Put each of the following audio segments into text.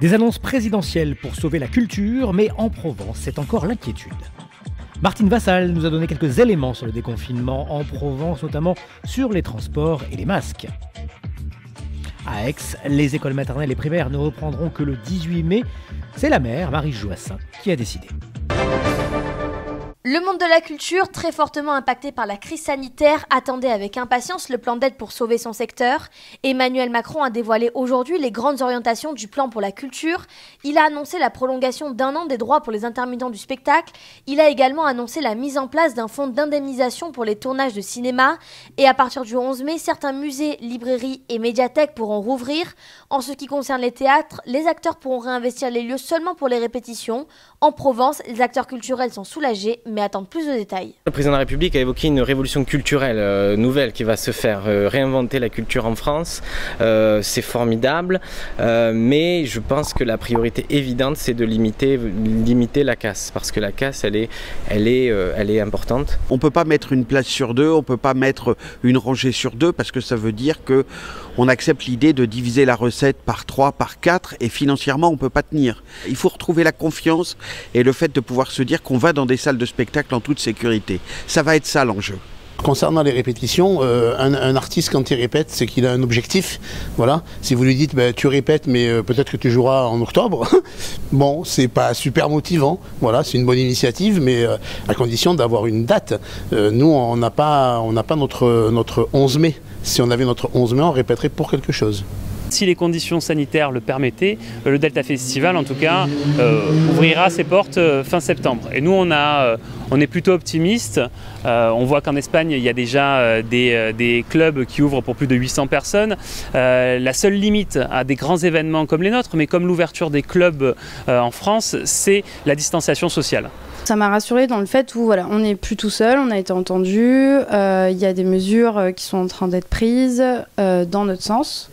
Des annonces présidentielles pour sauver la culture, mais en Provence, c'est encore l'inquiétude. Martine Vassal nous a donné quelques éléments sur le déconfinement en Provence, notamment sur les transports et les masques. À Aix, les écoles maternelles et primaires ne reprendront que le 18 mai. C'est la maire, Marie Joassin, qui a décidé. Le monde de la culture, très fortement impacté par la crise sanitaire, attendait avec impatience le plan d'aide pour sauver son secteur. Emmanuel Macron a dévoilé aujourd'hui les grandes orientations du plan pour la culture. Il a annoncé la prolongation d'1 an des droits pour les intermittents du spectacle. Il a également annoncé la mise en place d'un fonds d'indemnisation pour les tournages de cinéma. Et à partir du 11 mai, certains musées, librairies et médiathèques pourront rouvrir. En ce qui concerne les théâtres, les acteurs pourront réinvestir les lieux seulement pour les répétitions. En Provence, les acteurs culturels sont soulagés, mais attendent plus de détails. Le président de la République a évoqué une révolution culturelle nouvelle qui va se faire, réinventer la culture en France. C'est formidable, mais je pense que la priorité évidente, c'est de limiter la casse, parce que la casse, elle est importante. On ne peut pas mettre une place sur deux, on ne peut pas mettre une rangée sur deux, parce que ça veut dire qu'on accepte l'idée de diviser la recette par 3, par 4, et financièrement, on ne peut pas tenir. Il faut retrouver la confiance et le fait de pouvoir se dire qu'on va dans des salles de spectacle en toute sécurité. Ça va être ça l'enjeu. Concernant les répétitions, un artiste quand il répète, c'est qu'il a un objectif. Voilà. Si vous lui dites tu répètes mais peut-être que tu joueras en octobre, bon, c'est pas super motivant. Voilà, c'est une bonne initiative, mais à condition d'avoir une date. Nous, on n'a pas notre 11 mai. Si on avait notre 11 mai, on répéterait pour quelque chose. Si les conditions sanitaires le permettaient, le Delta Festival, en tout cas, ouvrira ses portes fin septembre. Et nous, on est plutôt optimistes. On voit qu'en Espagne, il y a déjà des clubs qui ouvrent pour plus de 800 personnes. La seule limite à des grands événements comme les nôtres, mais comme l'ouverture des clubs en France, c'est la distanciation sociale. Ça m'a rassurée dans le fait où voilà, on n'est plus tout seul, on a été entendu, il y a des mesures qui sont en train d'être prises dans notre sens.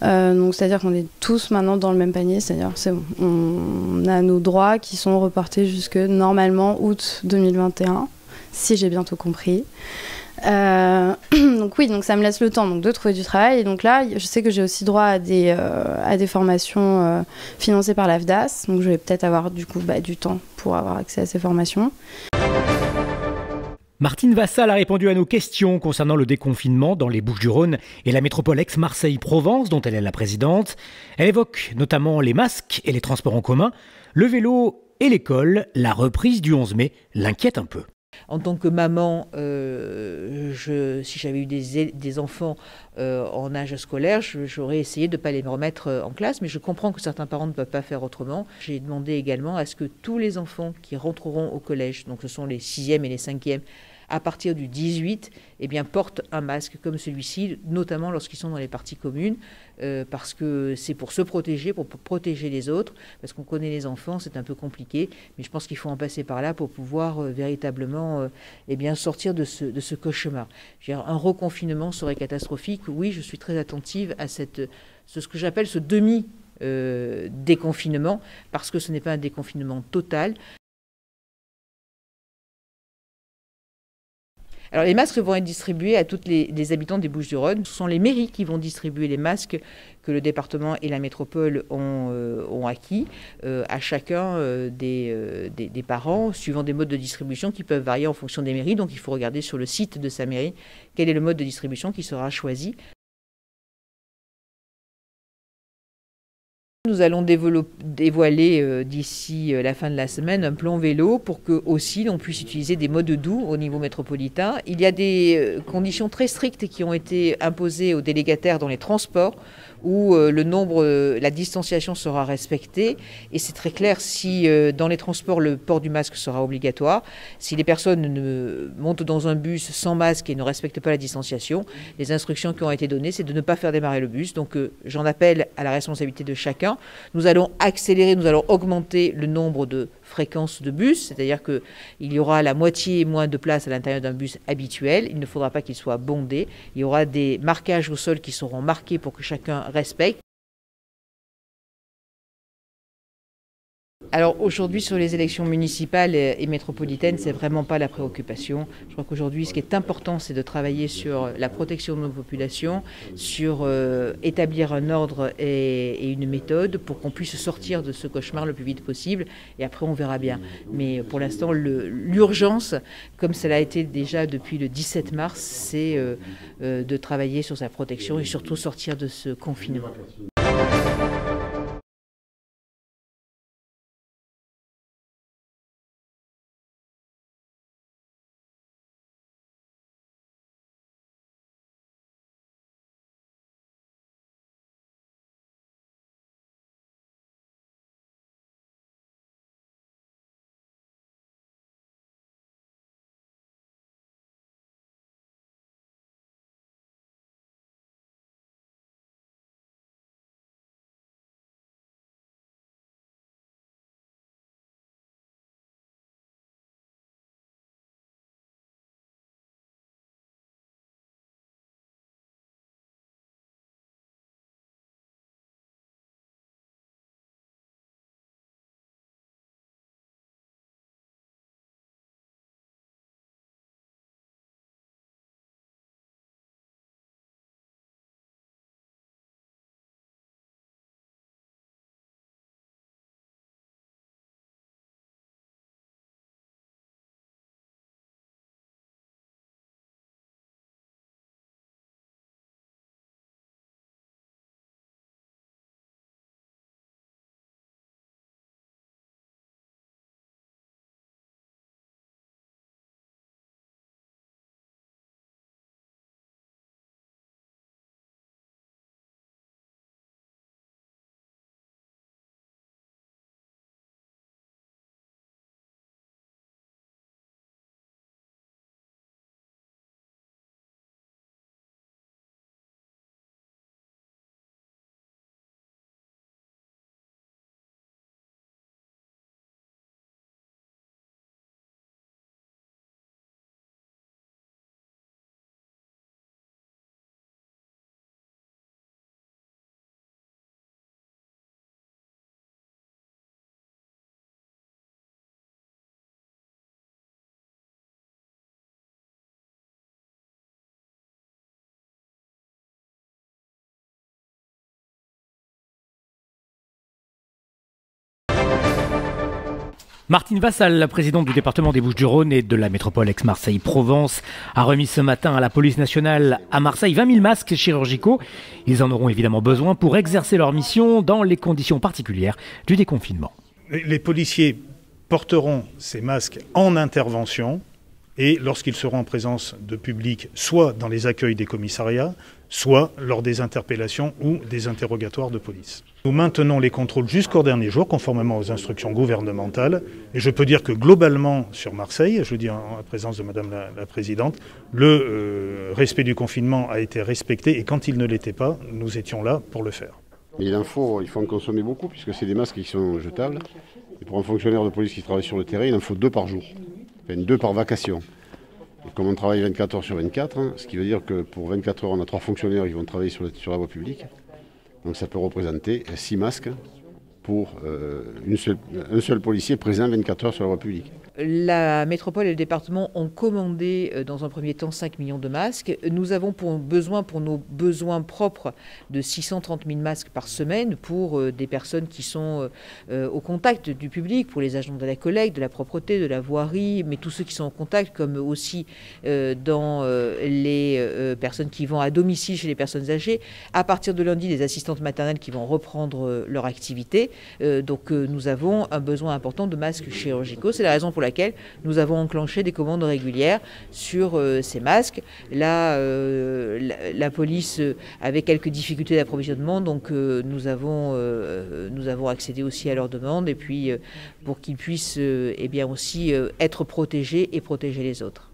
Donc c'est-à-dire qu'on est tous maintenant dans le même panier, c'est-à-dire c'est bon, on a nos droits qui sont reportés jusque normalement août 2021, si j'ai bien tout compris. Donc oui, donc ça me laisse le temps donc, de trouver du travail. Et donc là, je sais que j'ai aussi droit à des formations financées par l'AFDAS, donc je vais peut-être avoir du coup du temps pour avoir accès à ces formations. Martine Vassal a répondu à nos questions concernant le déconfinement dans les Bouches-du-Rhône et la métropole Aix-Marseille-Provence dont elle est la présidente. Elle évoque notamment les masques et les transports en commun, le vélo et l'école. La reprise du 11 mai l'inquiète un peu. En tant que maman, si j'avais eu des enfants en âge scolaire, j'aurais essayé de ne pas les remettre en classe, mais je comprends que certains parents ne peuvent pas faire autrement. J'ai demandé également à ce que tous les enfants qui rentreront au collège, donc ce sont les 6e et les 5e, à partir du 18, portent un masque comme celui-ci, notamment lorsqu'ils sont dans les parties communes, parce que c'est pour se protéger, pour protéger les autres, parce qu'on connaît les enfants, c'est un peu compliqué, mais je pense qu'il faut en passer par là pour pouvoir véritablement sortir de ce cauchemar. Un reconfinement serait catastrophique. Oui, je suis très attentive à ce que j'appelle ce demi-déconfinement, parce que ce n'est pas un déconfinement total. Alors les masques vont être distribués à tous les habitants des Bouches-du-Rhône. Ce sont les mairies qui vont distribuer les masques que le département et la métropole ont acquis à chacun des parents, suivant des modes de distribution qui peuvent varier en fonction des mairies. Donc il faut regarder sur le site de sa mairie quel est le mode de distribution qui sera choisi. Nous allons dévoiler d'ici la fin de la semaine un plan vélo pour que aussi on puisse utiliser des modes doux au niveau métropolitain. Il y a des conditions très strictes qui ont été imposées aux délégataires dans les transports où la distanciation sera respectée. Et c'est très clair, si dans les transports le port du masque sera obligatoire, si les personnes montent dans un bus sans masque et ne respectent pas la distanciation, les instructions qui ont été données, c'est de ne pas faire démarrer le bus. Donc j'en appelle à la responsabilité de chacun. Nous allons accélérer, nous allons augmenter le nombre de fréquences de bus, c'est-à-dire qu'il y aura la moitié moins de place à l'intérieur d'un bus habituel. Il ne faudra pas qu'il soit bondé. Il y aura des marquages au sol qui seront marqués pour que chacun respecte. Alors aujourd'hui, sur les élections municipales et métropolitaines, c'est vraiment pas la préoccupation. Je crois qu'aujourd'hui, ce qui est important, c'est de travailler sur la protection de nos populations, sur établir un ordre et une méthode pour qu'on puisse sortir de ce cauchemar le plus vite possible. Et après, on verra bien. Mais pour l'instant, l'urgence, comme cela a été déjà depuis le 17 mars, c'est de travailler sur sa protection et surtout sortir de ce confinement. Martine Vassal, la présidente du département des Bouches-du-Rhône et de la métropole ex-Marseille-Provence, a remis ce matin à la police nationale à Marseille 20 000 masques chirurgicaux. Ils en auront évidemment besoin pour exercer leur mission dans les conditions particulières du déconfinement. Les policiers porteront ces masques en intervention et lorsqu'ils seront en présence de public, soit dans les accueils des commissariats, soit lors des interpellations ou des interrogatoires de police. Nous maintenons les contrôles jusqu'au dernier jour, conformément aux instructions gouvernementales. Et je peux dire que globalement, sur Marseille, je le dis en présence de Madame la Présidente, le respect du confinement a été respecté. Et quand il ne l'était pas, nous étions là pour le faire. Mais il faut en consommer beaucoup, puisque c'est des masques qui sont jetables. Et pour un fonctionnaire de police qui travaille sur le terrain, il en faut 2 par jour. Enfin, 2 par vacation. Et comme on travaille 24 heures sur 24, ce qui veut dire que pour 24 heures, on a 3 fonctionnaires qui vont travailler sur la voie publique. Donc ça peut représenter 6 masques pour un seul policier présent 24 heures sur la voie publique. La métropole et le département ont commandé dans un premier temps 5 millions de masques. Nous avons pour nos besoins propres de 630 000 masques par semaine pour des personnes qui sont au contact du public, pour les agents de la collecte, de la propreté, de la voirie, mais tous ceux qui sont en contact, comme aussi dans les personnes qui vont à domicile chez les personnes âgées. À partir de lundi, des assistantes maternelles qui vont reprendre leur activité. Donc nous avons un besoin important de masques chirurgicaux. C'est la raison pour laquelle nous avons enclenché des commandes régulières sur ces masques. Là, la police avait quelques difficultés d'approvisionnement, donc nous avons accédé aussi à leurs demandes, et puis pour qu'ils puissent aussi être protégés et protéger les autres.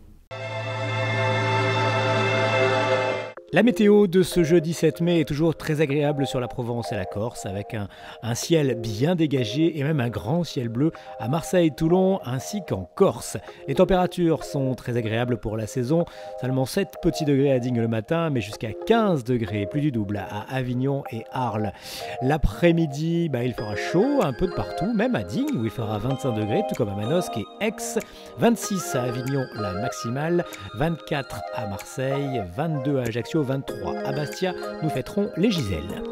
La météo de ce jeudi 7 mai est toujours très agréable sur la Provence et la Corse, avec un ciel bien dégagé et même un grand ciel bleu à Marseille, Toulon ainsi qu'en Corse. Les températures sont très agréables pour la saison, seulement 7 petits degrés à Digne le matin, mais jusqu'à 15 degrés, plus du double à Avignon et Arles. L'après-midi, il fera chaud un peu de partout, même à Digne où il fera 25 degrés, tout comme à Manosque et Aix, 26 à Avignon la maximale, 24 à Marseille, 22 à Ajaccio, 23 à Bastia, nous fêterons les Giselles.